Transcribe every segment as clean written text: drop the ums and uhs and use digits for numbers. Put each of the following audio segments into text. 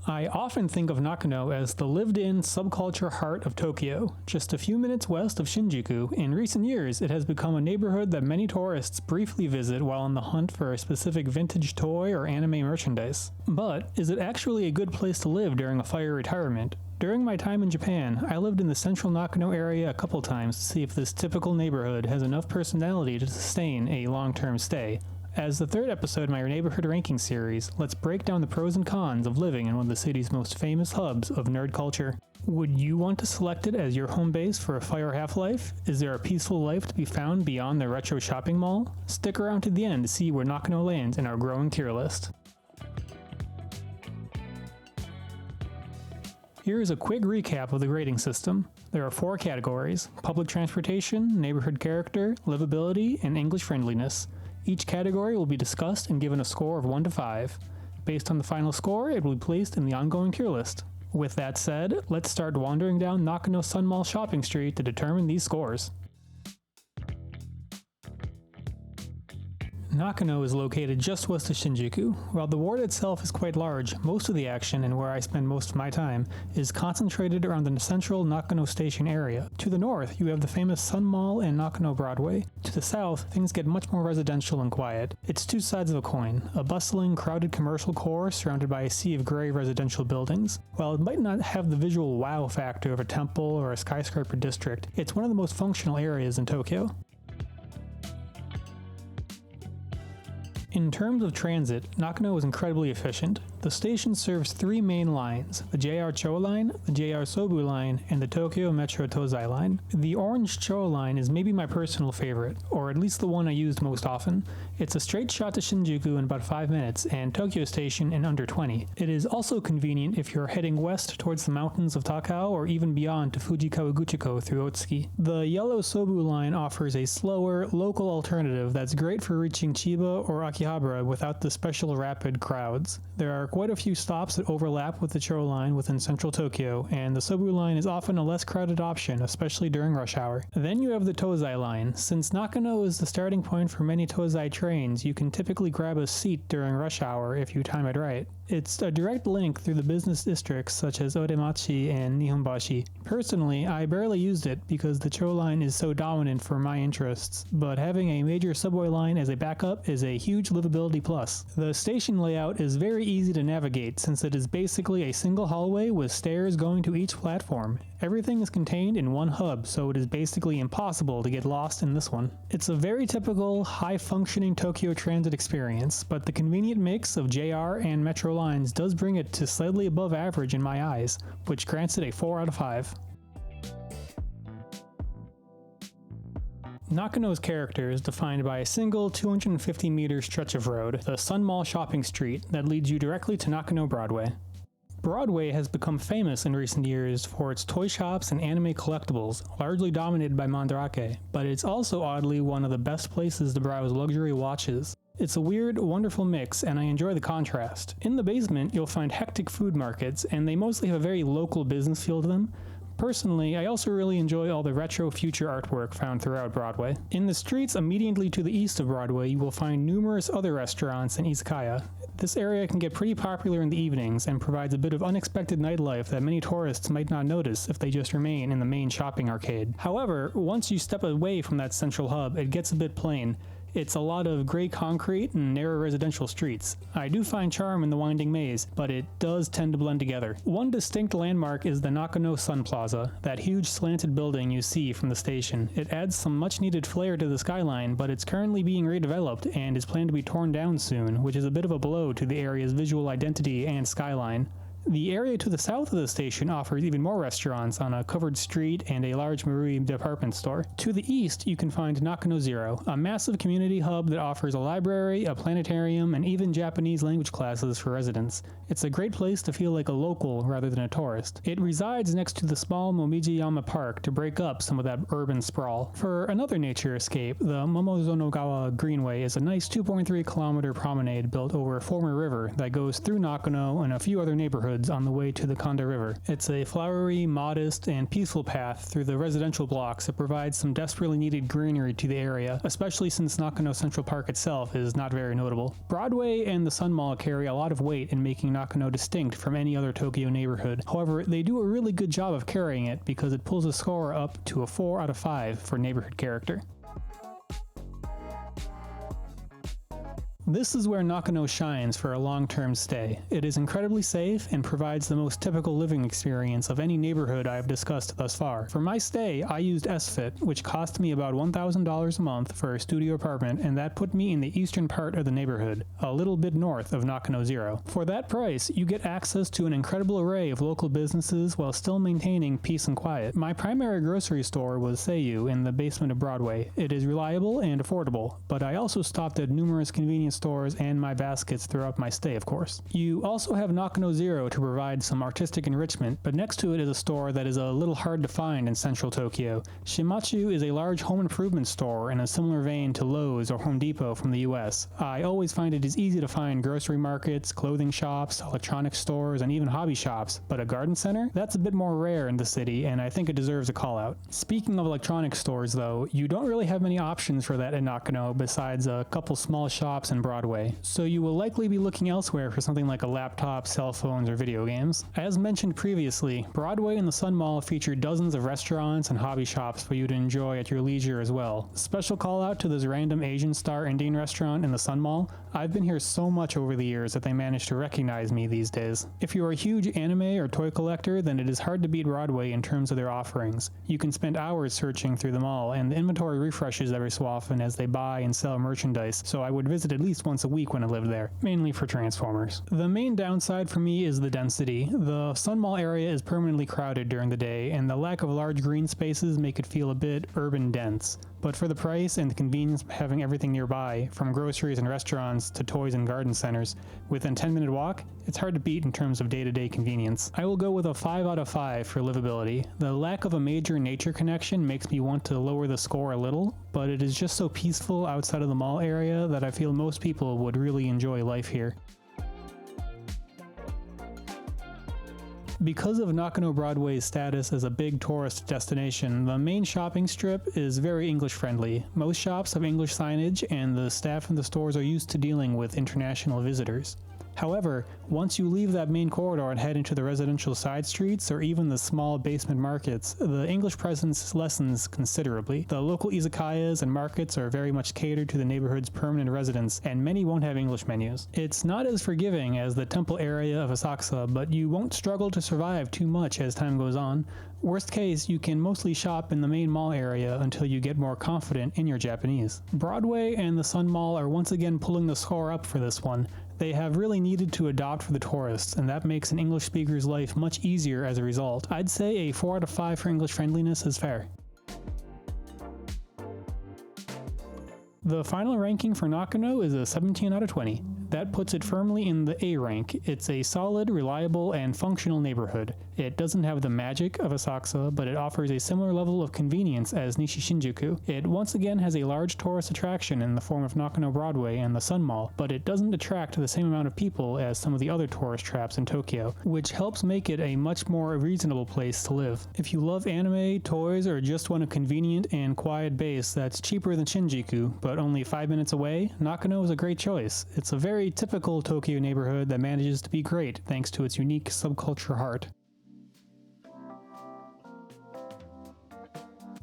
I often think of Nakano as the lived-in subculture heart of Tokyo. Just a few minutes west of Shinjuku, in recent years it has become a neighborhood that many tourists briefly visit while on the hunt for a specific vintage toy or anime merchandise. But is it actually a good place to live during a fire retirement? During my time in Japan, I lived in the central Nakano area a couple times to see if this typical neighborhood has enough personality to sustain a long-term stay. As the third episode in my neighborhood ranking series, let's break down the pros and cons of living in one of the city's most famous hubs of nerd culture. Would you want to select it as your home base for a fire half-life? Is there a peaceful life to be found beyond the retro shopping mall? Stick around to the end to see where Nakano lands in our growing tier list. Here is a quick recap of the grading system. There are 4 categories: public transportation, neighborhood character, livability, and English friendliness. Each category will be discussed and given a score of 1 to 5. Based on the final score, it will be placed in the ongoing tier list. With that said, let's start wandering down Nakano Sun Mall Shopping Street to determine these scores. Nakano is located just west of Shinjuku. While the ward itself is quite large, most of the action, and where I spend most of my time, is concentrated around the central Nakano Station area. To the north, you have the famous Sun Mall and Nakano Broadway. To the south, things get much more residential and quiet. It's two sides of a coin, a bustling, crowded commercial core surrounded by a sea of gray residential buildings. While it might not have the visual wow factor of a temple or a skyscraper district, it's one of the most functional areas in Tokyo. In terms of transit, Nakano is incredibly efficient. The station serves 3 main lines: the JR Cho line, the JR Sobu line, and the Tokyo Metro Tozai line. The orange Cho line is maybe my personal favorite, or at least the one I used most often. It's a straight shot to Shinjuku in about 5 minutes, and Tokyo Station in under 20. It is also convenient if you're heading west towards the mountains of Takao or even beyond to Fuji Kawaguchiko through Otsuki. The yellow Sobu line offers a slower, local alternative that's great for reaching Chiba or Akihabara without the special rapid crowds. There are quite a few stops that overlap with the Cho line within central Tokyo, and the Sobu line is often a less crowded option, especially during rush hour. Then you have the Tozai line. Since Nakano is the starting point for many Tozai trains, you can typically grab a seat during rush hour if you time it right. It's a direct link through the business districts such as Odemachi and Nihonbashi. Personally, I barely used it because the Cho line is so dominant for my interests, but having a major subway line as a backup is a huge livability plus. The station layout is very easy to navigate since it is basically a single hallway with stairs going to each platform. Everything is contained in one hub, so it is basically impossible to get lost in this one. It's a very typical, high-functioning Tokyo transit experience, but the convenient mix of JR and Metro lines does bring it to slightly above average in my eyes, which grants it a 4 out of 5. Nakano's character is defined by a single 250-meter stretch of road, the Sun Mall Shopping Street, that leads you directly to Nakano Broadway. Broadway has become famous in recent years for its toy shops and anime collectibles, largely dominated by Mandarake, but it's also oddly one of the best places to browse luxury watches. It's a weird, wonderful mix, and I enjoy the contrast. In the basement, you'll find hectic food markets, and they mostly have a very local business feel to them. Personally, I also really enjoy all the retro future artwork found throughout Broadway. In the streets immediately to the east of Broadway, you will find numerous other restaurants and izakaya. This area can get pretty popular in the evenings and provides a bit of unexpected nightlife that many tourists might not notice if they just remain in the main shopping arcade. However, once you step away from that central hub, it gets a bit plain. It's a lot of gray concrete and narrow residential streets. I do find charm in the winding maze, but it does tend to blend together. One distinct landmark is the Nakano Sun Plaza, that huge slanted building you see from the station. It adds some much needed flair to the skyline, but it's currently being redeveloped and is planned to be torn down soon, which is a bit of a blow to the area's visual identity and skyline. The area to the south of the station offers even more restaurants on a covered street and a large Marui department store. To the east, you can find Nakano Zero, a massive community hub that offers a library, a planetarium, and even Japanese language classes for residents. It's a great place to feel like a local rather than a tourist. It resides next to the small Momijiyama Park to break up some of that urban sprawl. For another nature escape, the Momozonogawa Greenway is a nice 2.3 kilometer promenade built over a former river that goes through Nakano and a few other neighborhoods neighborhoods on the way to the Kanda River. It's a flowery, modest, and peaceful path through the residential blocks that provides some desperately needed greenery to the area, especially since Nakano Central Park itself is not very notable. Broadway and the Sun Mall carry a lot of weight in making Nakano distinct from any other Tokyo neighborhood. However, they do a really good job of carrying it because it pulls the score up to a 4 out of 5 for neighborhood character. This is where Nakano shines for a long-term stay. It is incredibly safe and provides the most typical living experience of any neighborhood I have discussed thus far. For my stay, I used SFIT, which cost me about $1,000 a month for a studio apartment, and that put me in the eastern part of the neighborhood, a little bit north of Nakano Zero. For that price, you get access to an incredible array of local businesses while still maintaining peace and quiet. My primary grocery store was Seiyu in the basement of Broadway. It is reliable and affordable, but I also stopped at numerous convenience stores and my baskets throughout my stay, of course. You also have Nakano Zero to provide some artistic enrichment, but next to it is a store that is a little hard to find in central Tokyo. Shimachu is a large home improvement store in a similar vein to Lowe's or Home Depot from the US. I always find it is easy to find grocery markets, clothing shops, electronics stores, and even hobby shops, but a garden center? That's a bit more rare in the city, and I think it deserves a call out. Speaking of electronics stores though, you don't really have many options for that in Nakano besides a couple small shops in Broadway, so you will likely be looking elsewhere for something like a laptop, cell phones, or video games. As mentioned previously, Broadway and the Sun Mall feature dozens of restaurants and hobby shops for you to enjoy at your leisure as well. Special call out to this random Asian Star Indian restaurant in the Sun Mall. I've been here so much over the years that they manage to recognize me these days. If you're a huge anime or toy collector, then it is hard to beat Broadway in terms of their offerings. You can spend hours searching through the mall, and the inventory refreshes every so often as they buy and sell merchandise, so I would visit at least once a week when I lived there, mainly for Transformers. The main downside for me is the density. The Sun Mall area is permanently crowded during the day, and the lack of large green spaces make it feel a bit urban dense. But for the price and the convenience of having everything nearby, from groceries and restaurants to toys and garden centers, within a 10-minute walk, it's hard to beat in terms of day-to-day convenience. I will go with a 5 out of 5 for livability. The lack of a major nature connection makes me want to lower the score a little, but it is just so peaceful outside of the mall area that I feel most people would really enjoy life here. Because of Nakano Broadway's status as a big tourist destination, the main shopping strip is very English friendly. Most shops have English signage, and the staff in the stores are used to dealing with international visitors. However, once you leave that main corridor and head into the residential side streets or even the small basement markets, the English presence lessens considerably. The local izakayas and markets are very much catered to the neighborhood's permanent residents, and many won't have English menus. It's not as forgiving as the temple area of Asakusa, but you won't struggle to survive too much as time goes on. Worst case, you can mostly shop in the main mall area until you get more confident in your Japanese. Broadway and the Sun Mall are once again pulling the score up for this one. They have really needed to adopt for the tourists, and that makes an English speaker's life much easier as a result. I'd say a 4 out of 5 for English friendliness is fair. The final ranking for Nakano is a 17 out of 20. That puts it firmly in the A rank. It's a solid, reliable, and functional neighborhood. It doesn't have the magic of Asakusa, but it offers a similar level of convenience as Nishi Shinjuku. It once again has a large tourist attraction in the form of Nakano Broadway and the Sun Mall, but it doesn't attract the same amount of people as some of the other tourist traps in Tokyo, which helps make it a much more reasonable place to live. If you love anime, toys, or just want a convenient and quiet base that's cheaper than Shinjuku, but only 5 minutes away, Nakano is a great choice. It's a very typical Tokyo neighborhood that manages to be great thanks to its unique subculture heart.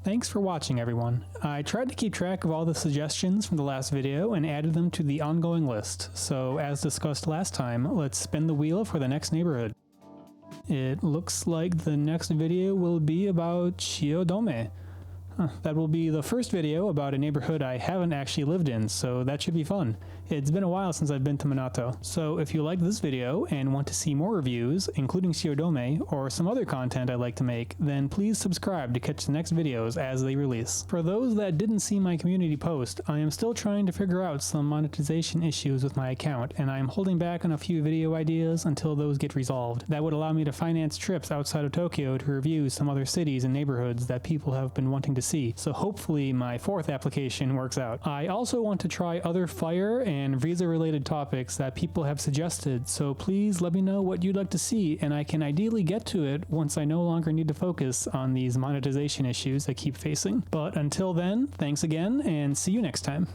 Thanks for watching, everyone. I tried to keep track of all the suggestions from the last video and added them to the ongoing list, so as discussed last time, let's spin the wheel for the next neighborhood. It looks like the next video will be about Shiodome. That will be the first video about a neighborhood I haven't actually lived in, so that should be fun. It's been a while since I've been to Minato, so if you like this video and want to see more reviews, including Shiodome, or some other content I'd like to make, then please subscribe to catch the next videos as they release. For those that didn't see my community post, I am still trying to figure out some monetization issues with my account, and I am holding back on a few video ideas until those get resolved. That would allow me to finance trips outside of Tokyo to review some other cities and neighborhoods that people have been wanting to see, so hopefully my fourth application works out. I also want to try other fire and visa-related topics that people have suggested, so please let me know what you'd like to see, and I can ideally get to it once I no longer need to focus on these monetization issues I keep facing. But until then, thanks again, and see you next time.